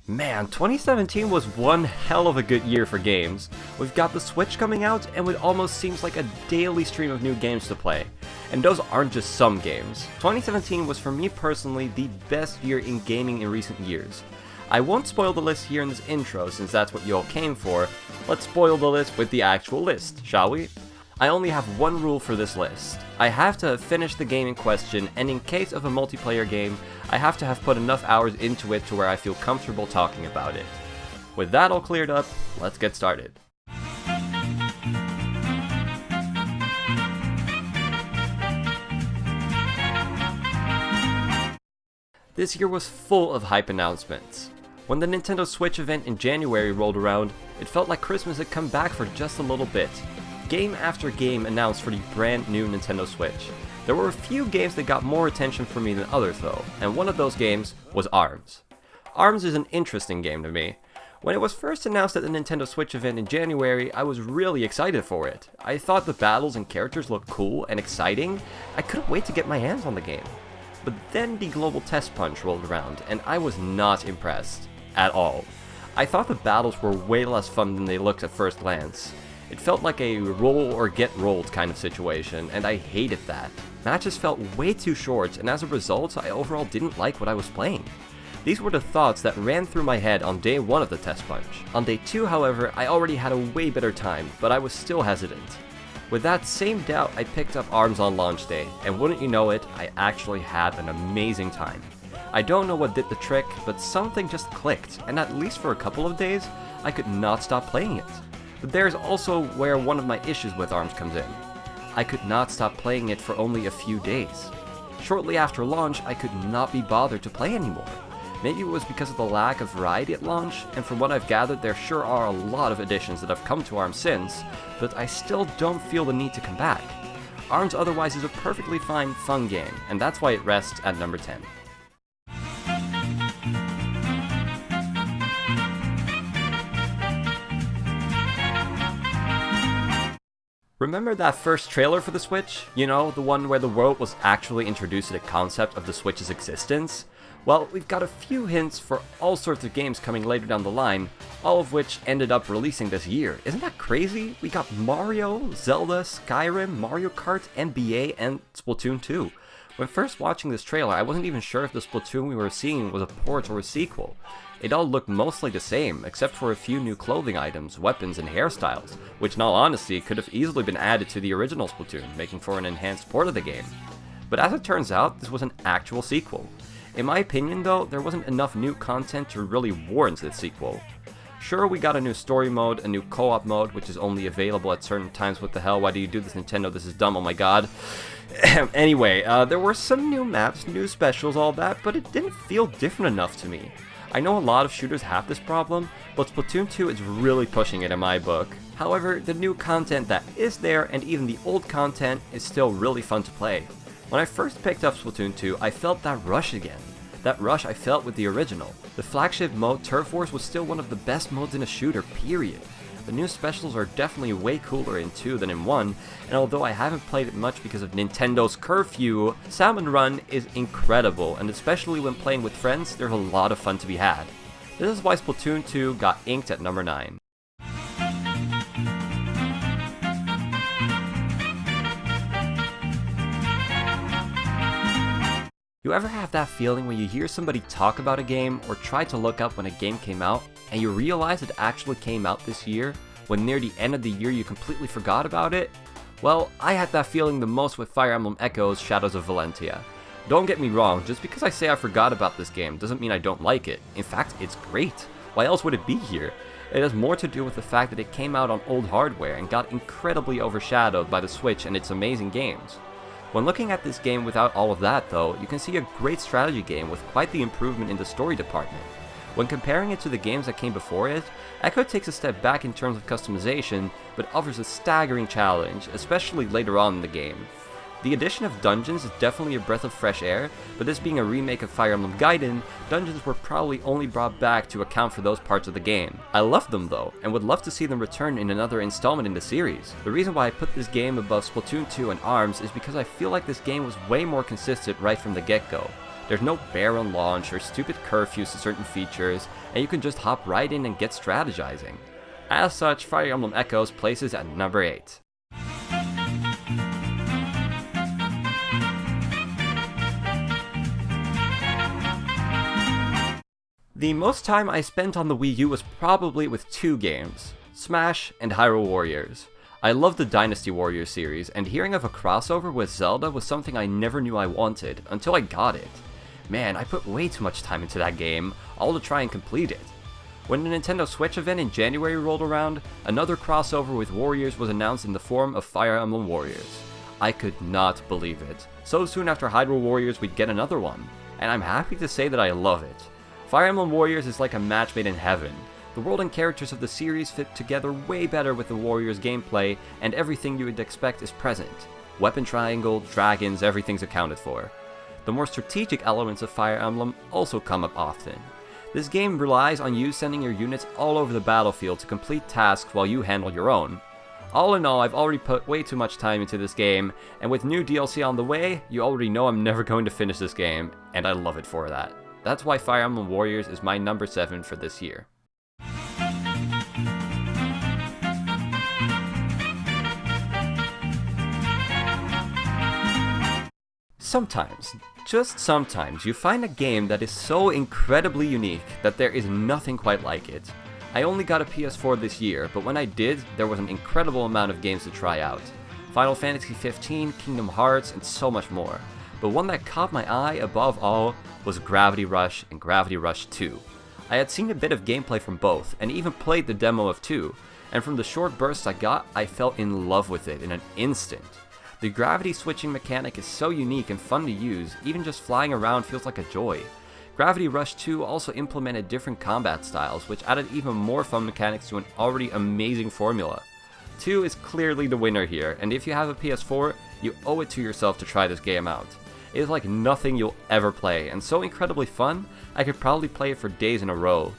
Man, 2017 was one hell of a good year for games. We've got the Switch coming out, and it almost seems like a daily stream of new games to play. And those aren't just some games. 2017 was for me personally the best year in gaming in recent years. I won't spoil the list here in this intro since that's what you all came for. Let's spoil the list with the actual list, shall we? I only have one rule for this list. I have to have finished the game in question, and in case of a multiplayer game, I have to have put enough hours into it to where I feel comfortable talking about it. With that all cleared up, let's get started. This year was full of hype announcements. When the Nintendo Switch event in January rolled around, it felt like Christmas had come back for just a little bit. Game after game announced for the brand new Nintendo Switch. There were a few games that got more attention for me than others though, and one of those games was ARMS. ARMS is an interesting game to me. When it was first announced at the Nintendo Switch event in January, I was really excited for it. I thought the battles and characters looked cool and exciting. I couldn't wait to get my hands on the game. But then the global test punch rolled around, and I was not impressed. At all. I thought the battles were way less fun than they looked at first glance. It felt like a roll or get rolled kind of situation, and I hated that. Matches felt way too short, and as a result, I overall didn't like what I was playing. These were the thoughts that ran through my head on day 1 of the test punch. On day 2, however, I already had a way better time, but I was still hesitant. With that same doubt, I picked up ARMS on launch day, and wouldn't you know it, I actually had an amazing time. I don't know what did the trick, but something just clicked, and at least for a couple of days, I could not stop playing it. But there's also where one of my issues with ARMS comes in. I could not stop playing it for only a few days. Shortly after launch, I could not be bothered to play anymore. Maybe it was because of the lack of variety at launch, and from what I've gathered there sure are a lot of additions that have come to ARMS since, but I still don't feel the need to come back. ARMS otherwise is a perfectly fine, fun game, and that's why it rests at number 10. Remember that first trailer for the Switch? You know, the one where the world was actually introduced to the concept of the Switch's existence? Well, we've got a few hints for all sorts of games coming later down the line, all of which ended up releasing this year. Isn't that crazy? We got Mario, Zelda, Skyrim, Mario Kart, NBA, and Splatoon 2. When first watching this trailer, I wasn't even sure if the Splatoon we were seeing was a port or a sequel. It all looked mostly the same, except for a few new clothing items, weapons, and hairstyles, which in all honesty could have easily been added to the original Splatoon, making for an enhanced port of the game. But as it turns out, this was an actual sequel. In my opinion though, there wasn't enough new content to really warrant this sequel. Sure, we got a new story mode, a new co-op mode, which is only available at certain times. What the hell, why do you do this, Nintendo? This is dumb, oh my god. Anyway, there were some new maps, new specials, all that, but it didn't feel different enough to me. I know a lot of shooters have this problem, but Splatoon 2 is really pushing it in my book. However, the new content that is there, and even the old content, is still really fun to play. When I first picked up Splatoon 2, I felt that rush again. That rush I felt with the original. The flagship mode, Turf Wars, was still one of the best modes in a shooter, period. The new specials are definitely way cooler in 2 than in 1, and although I haven't played it much because of Nintendo's curfew, Salmon Run is incredible, and especially when playing with friends, there's a lot of fun to be had. This is why Splatoon 2 got inked at number 9. You ever have that feeling when you hear somebody talk about a game or try to look up when a game came out, and you realize it actually came out this year, when near the end of the year you completely forgot about it? Well, I had that feeling the most with Fire Emblem Echoes Shadows of Valentia. Don't get me wrong, just because I say I forgot about this game doesn't mean I don't like it. In fact, it's great. Why else would it be here? It has more to do with the fact that it came out on old hardware and got incredibly overshadowed by the Switch and its amazing games. When looking at this game without all of that though, you can see a great strategy game with quite the improvement in the story department. When comparing it to the games that came before it, Echo takes a step back in terms of customization, but offers a staggering challenge, especially later on in the game. The addition of dungeons is definitely a breath of fresh air, but this being a remake of Fire Emblem Gaiden, dungeons were probably only brought back to account for those parts of the game. I love them though, and would love to see them return in another installment in the series. The reason why I put this game above Splatoon 2 and ARMS is because I feel like this game was way more consistent right from the get-go. There's no barren launch or stupid curfews to certain features, and you can just hop right in and get strategizing. As such, Fire Emblem Echoes places at number 8. The most time I spent on the Wii U was probably with 2 games, Smash and Hyrule Warriors. I love the Dynasty Warriors series, and hearing of a crossover with Zelda was something I never knew I wanted, until I got it. Man, I put way too much time into that game, all to try and complete it. When the Nintendo Switch event in January rolled around, another crossover with Warriors was announced in the form of Fire Emblem Warriors. I could not believe it. So soon after Hyrule Warriors we'd get another one, and I'm happy to say that I love it. Fire Emblem Warriors is like a match made in heaven. The world and characters of the series fit together way better with the Warriors gameplay, and everything you would expect is present. Weapon triangle, dragons, everything's accounted for. The more strategic elements of Fire Emblem also come up often. This game relies on you sending your units all over the battlefield to complete tasks while you handle your own. All in all, I've already put way too much time into this game, and with new DLC on the way, you already know I'm never going to finish this game, and I love it for that. That's why Fire Emblem Warriors is my number 7 for this year. Sometimes, just sometimes, you find a game that is so incredibly unique that there is nothing quite like it. I only got a PS4 this year, but when I did, there was an incredible amount of games to try out. Final Fantasy XV, Kingdom Hearts, and so much more. But one that caught my eye above all was Gravity Rush and Gravity Rush 2. I had seen a bit of gameplay from both, and even played the demo of 2, and from the short bursts I got, I fell in love with it in an instant. The gravity switching mechanic is so unique and fun to use, even just flying around feels like a joy. Gravity Rush 2 also implemented different combat styles, which added even more fun mechanics to an already amazing formula. 2 is clearly the winner here, and if you have a PS4, you owe it to yourself to try this game out. It is like nothing you'll ever play, and so incredibly fun, I could probably play it for days in a row.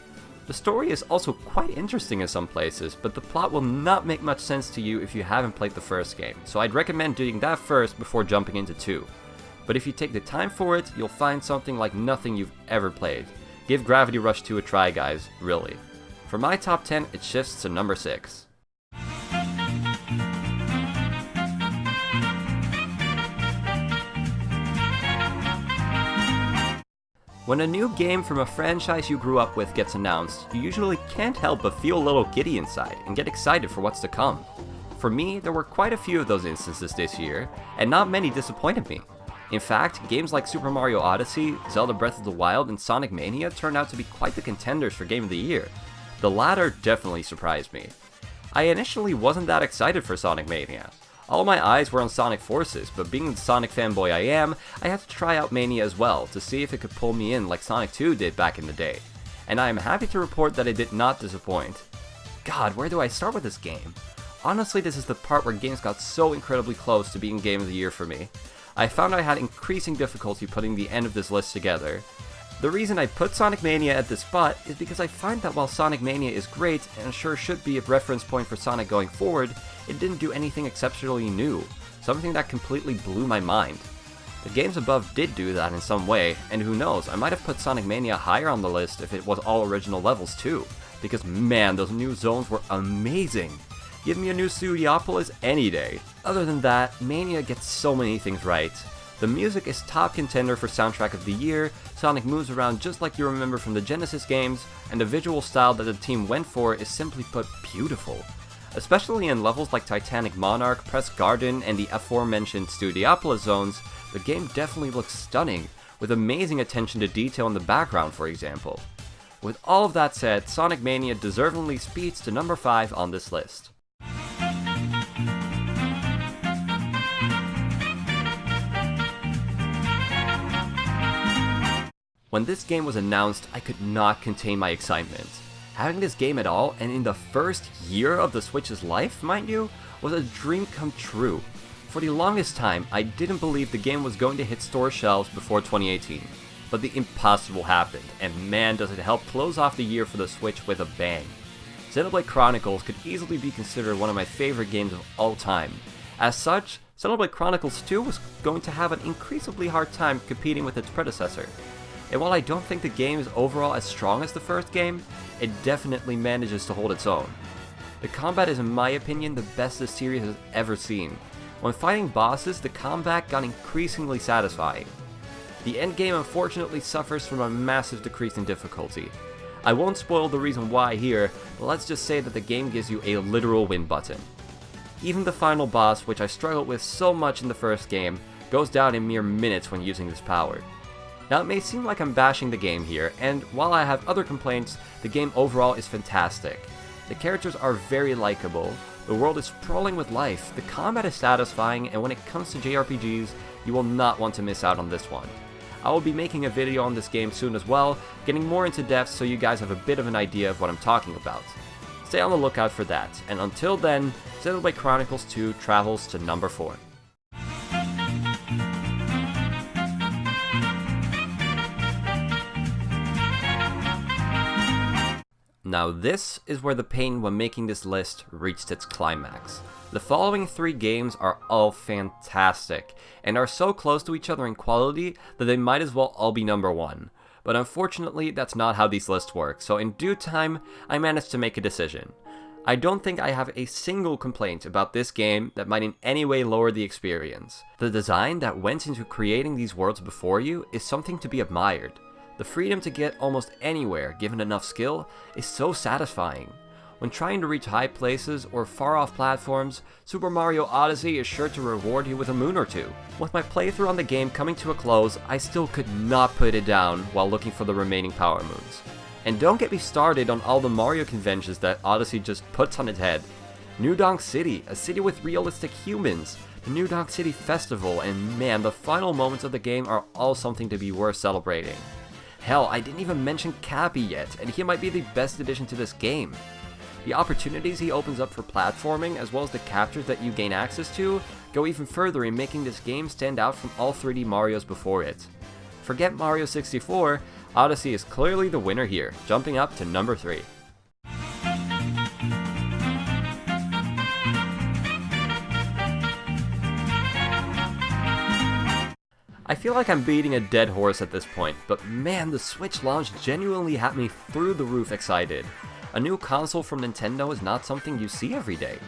The story is also quite interesting in some places, but the plot will not make much sense to you if you haven't played the first game, so I'd recommend doing that first before jumping into 2. But if you take the time for it, you'll find something like nothing you've ever played. Give Gravity Rush 2 a try, guys, really. For my top 10, it shifts to number 6. When a new game from a franchise you grew up with gets announced, you usually can't help but feel a little giddy inside and get excited for what's to come. For me, there were quite a few of those instances this year, and not many disappointed me. In fact, games like Super Mario Odyssey, Zelda Breath of the Wild, and Sonic Mania turned out to be quite the contenders for Game of the Year. The latter definitely surprised me. I initially wasn't that excited for Sonic Mania. All my eyes were on Sonic Forces, but being the Sonic fanboy I am, I had to try out Mania as well to see if it could pull me in like Sonic 2 did back in the day. And I am happy to report that it did not disappoint. God, where do I start with this game? Honestly, this is the part where games got so incredibly close to being Game of the Year for me. I found I had increasing difficulty putting the end of this list together. The reason I put Sonic Mania at this spot is because I find that while Sonic Mania is great and sure should be a reference point for Sonic going forward, it didn't do anything exceptionally new, something that completely blew my mind. The games above did do that in some way, and who knows, I might have put Sonic Mania higher on the list if it was all original levels too, because man, those new zones were amazing. Give me a new Studiopolis any day. Other than that, Mania gets so many things right. The music is top contender for Soundtrack of the Year, Sonic moves around just like you remember from the Genesis games, and the visual style that the team went for is simply put beautiful. Especially in levels like Titanic Monarch, Press Garden, and the aforementioned Studiopolis zones, the game definitely looks stunning, with amazing attention to detail in the background, for example. With all of that said, Sonic Mania deservingly speeds to number 5 on this list. When this game was announced, I could not contain my excitement. Having this game at all, and in the first year of the Switch's life, mind you, was a dream come true. For the longest time, I didn't believe the game was going to hit store shelves before 2018. But the impossible happened, and man does it help close off the year for the Switch with a bang. Xenoblade Chronicles could easily be considered one of my favorite games of all time. As such, Xenoblade Chronicles 2 was going to have an increasingly hard time competing with its predecessor. And while I don't think the game is overall as strong as the first game, it definitely manages to hold its own. The combat is in my opinion the best this series has ever seen. When fighting bosses, the combat got increasingly satisfying. The endgame unfortunately suffers from a massive decrease in difficulty. I won't spoil the reason why here, but let's just say that the game gives you a literal win button. Even the final boss, which I struggled with so much in the first game, goes down in mere minutes when using this power. Now it may seem like I'm bashing the game here, and while I have other complaints, the game overall is fantastic. The characters are very likable, the world is sprawling with life, the combat is satisfying, and when it comes to JRPGs, you will not want to miss out on this one. I will be making a video on this game soon as well, getting more into depth so you guys have a bit of an idea of what I'm talking about. Stay on the lookout for that, and until then, Xenoblade Chronicles 2 travels to number 4. Now this is where the pain when making this list reached its climax. The following 3 games are all fantastic, and are so close to each other in quality that they might as well all be number 1. But unfortunately, that's not how these lists work, so in due time, I managed to make a decision. I don't think I have a single complaint about this game that might in any way lower the experience. The design that went into creating these worlds before you is something to be admired. The freedom to get almost anywhere given enough skill is so satisfying. When trying to reach high places or far off platforms, Super Mario Odyssey is sure to reward you with a moon or two. With my playthrough on the game coming to a close, I still could not put it down while looking for the remaining power moons. And don't get me started on all the Mario conventions that Odyssey just puts on its head. New Donk City, a city with realistic humans, the New Donk City Festival, and man, the final moments of the game are all something to be worth celebrating. Hell, I didn't even mention Cappy yet, and he might be the best addition to this game. The opportunities he opens up for platforming, as well as the captures that you gain access to, go even further in making this game stand out from all 3D Marios before it. Forget Mario 64, Odyssey is clearly the winner here, jumping up to number 3. I feel like I'm beating a dead horse at this point, but man, the Switch launch genuinely had me through the roof excited. A new console from Nintendo is not something you see every day.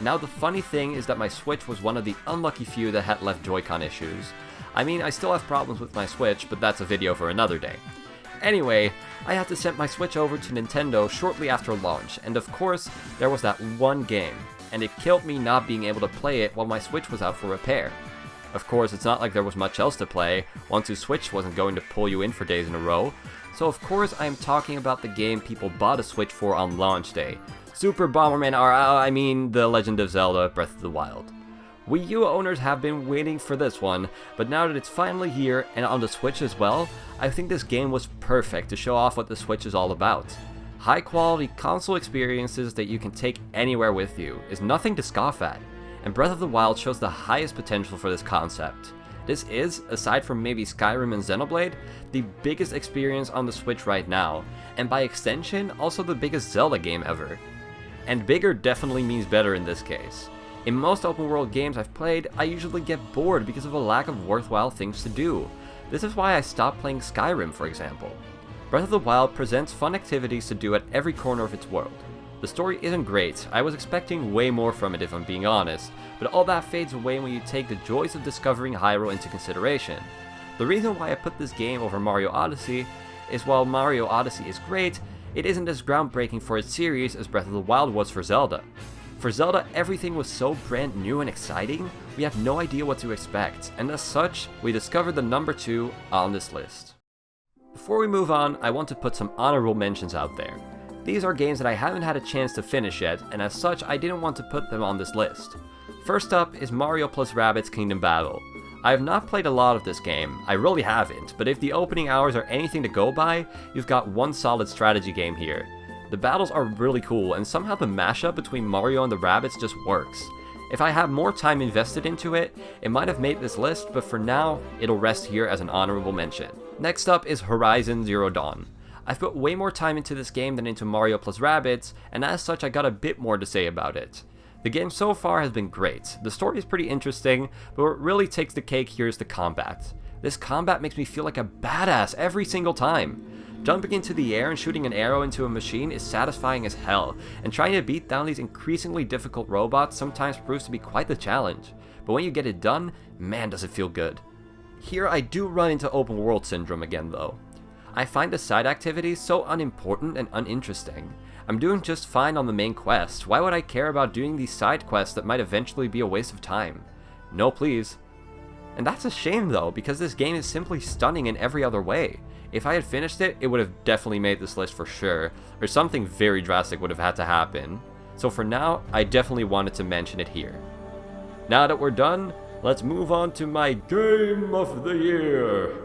Now the funny thing is that my Switch was one of the unlucky few that had left Joy-Con issues. I mean, I still have problems with my Switch, but that's a video for another day. Anyway, I had to send my Switch over to Nintendo shortly after launch, and of course, there was that one game, and it killed me not being able to play it while my Switch was out for repair. Of course, it's not like there was much else to play, once your Switch wasn't going to pull you in for days in a row, so of course I am talking about the game people bought a Switch for on launch day. Super Bomberman The Legend of Zelda Breath of the Wild. Wii U owners have been waiting for this one, but now that it's finally here and on the Switch as well, I think this game was perfect to show off what the Switch is all about. High quality console experiences that you can take anywhere with you is nothing to scoff at, and Breath of the Wild shows the highest potential for this concept. This is, aside from maybe Skyrim and Xenoblade, the biggest experience on the Switch right now, and by extension, also the biggest Zelda game ever. And bigger definitely means better in this case. In most open world games I've played, I usually get bored because of a lack of worthwhile things to do. This is why I stopped playing Skyrim, for example. Breath of the Wild presents fun activities to do at every corner of its world. The story isn't great, I was expecting way more from it if I'm being honest, but all that fades away when you take the joys of discovering Hyrule into consideration. The reason why I put this game over Mario Odyssey is while Mario Odyssey is great, it isn't as groundbreaking for its series as Breath of the Wild was for Zelda. For Zelda, everything was so brand new and exciting, we had no idea what to expect, and as such, we discovered the number 2 on this list. Before we move on, I want to put some honorable mentions out there. These are games that I haven't had a chance to finish yet, and as such, I didn't want to put them on this list. First up is Mario + Rabbids Kingdom Battle. I have not played a lot of this game, I really haven't, but if the opening hours are anything to go by, you've got one solid strategy game here. The battles are really cool, and somehow the mashup between Mario and the Rabbids just works. If I had more time invested into it, it might have made this list, but for now, it'll rest here as an honorable mention. Next up is Horizon Zero Dawn. I've put way more time into this game than into Mario + Rabbids, and as such I got a bit more to say about it. The game so far has been great. The story is pretty interesting, but what really takes the cake here is the combat. This combat makes me feel like a badass every single time. Jumping into the air and shooting an arrow into a machine is satisfying as hell, and trying to beat down these increasingly difficult robots sometimes proves to be quite the challenge. But when you get it done, man does it feel good. Here I do run into open world syndrome again though. I find the side activities so unimportant and uninteresting. I'm doing just fine on the main quest. Why would I care about doing these side quests that might eventually be a waste of time? No please. And that's a shame though, because this game is simply stunning in every other way. If I had finished it, it would have definitely made this list for sure, or something very drastic would have had to happen. So for now, I definitely wanted to mention it here. Now that we're done, let's move on to my Game of the Year.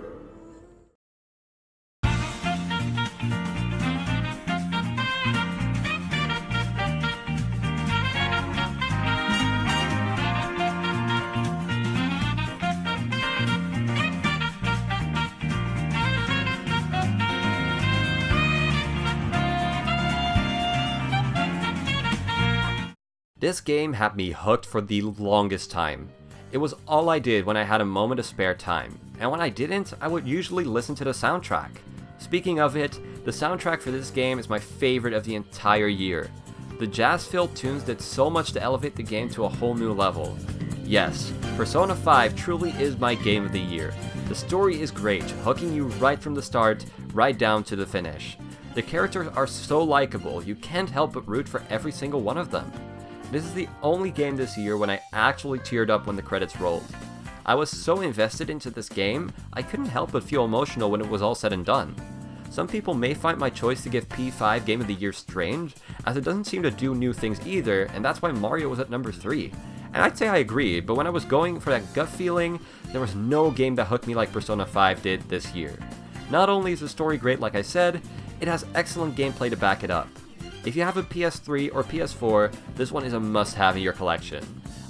This game had me hooked for the longest time. It was all I did when I had a moment of spare time, and when I didn't, I would usually listen to the soundtrack. Speaking of it, the soundtrack for this game is my favorite of the entire year. The jazz-filled tunes did so much to elevate the game to a whole new level. Yes, Persona 5 truly is my game of the year. The story is great, hooking you right from the start, right down to the finish. The characters are so likable, you can't help but root for every single one of them. This is the only game this year when I actually teared up when the credits rolled. I was so invested into this game, I couldn't help but feel emotional when it was all said and done. Some people may find my choice to give P5 Game of the Year strange, as it doesn't seem to do new things either, and that's why Mario was at number 3. And I'd say I agree, but when I was going for that gut feeling, there was no game that hooked me like Persona 5 did this year. Not only is the story great like I said, it has excellent gameplay to back it up. If you have a PS3 or PS4, this one is a must-have in your collection.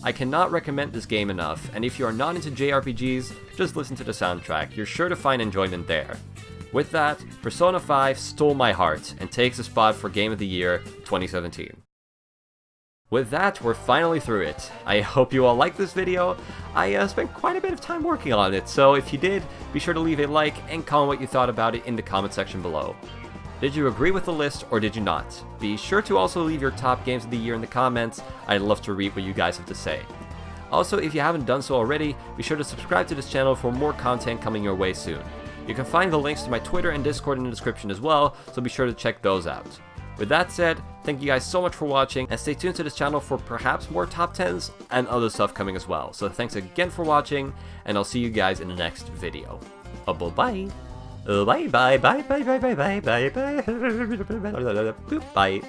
I cannot recommend this game enough, and if you are not into JRPGs, just listen to the soundtrack, you're sure to find enjoyment there. With that, Persona 5 stole my heart, and takes a spot for Game of the Year 2017. With that, we're finally through it. I hope you all liked this video. I spent quite a bit of time working on it, so if you did, be sure to leave a like and comment what you thought about it in the comment section below. Did you agree with the list or did you not? Be sure to also leave your top games of the year in the comments. I'd love to read what you guys have to say. Also, if you haven't done so already, be sure to subscribe to this channel for more content coming your way soon. You can find the links to my Twitter and Discord in the description as well, so be sure to check those out. With that said, thank you guys so much for watching, and stay tuned to this channel for perhaps more top 10s and other stuff coming as well. So thanks again for watching, and I'll see you guys in the next video. Bye-bye. Bye bye bye bye bye bye bye bye bye bye.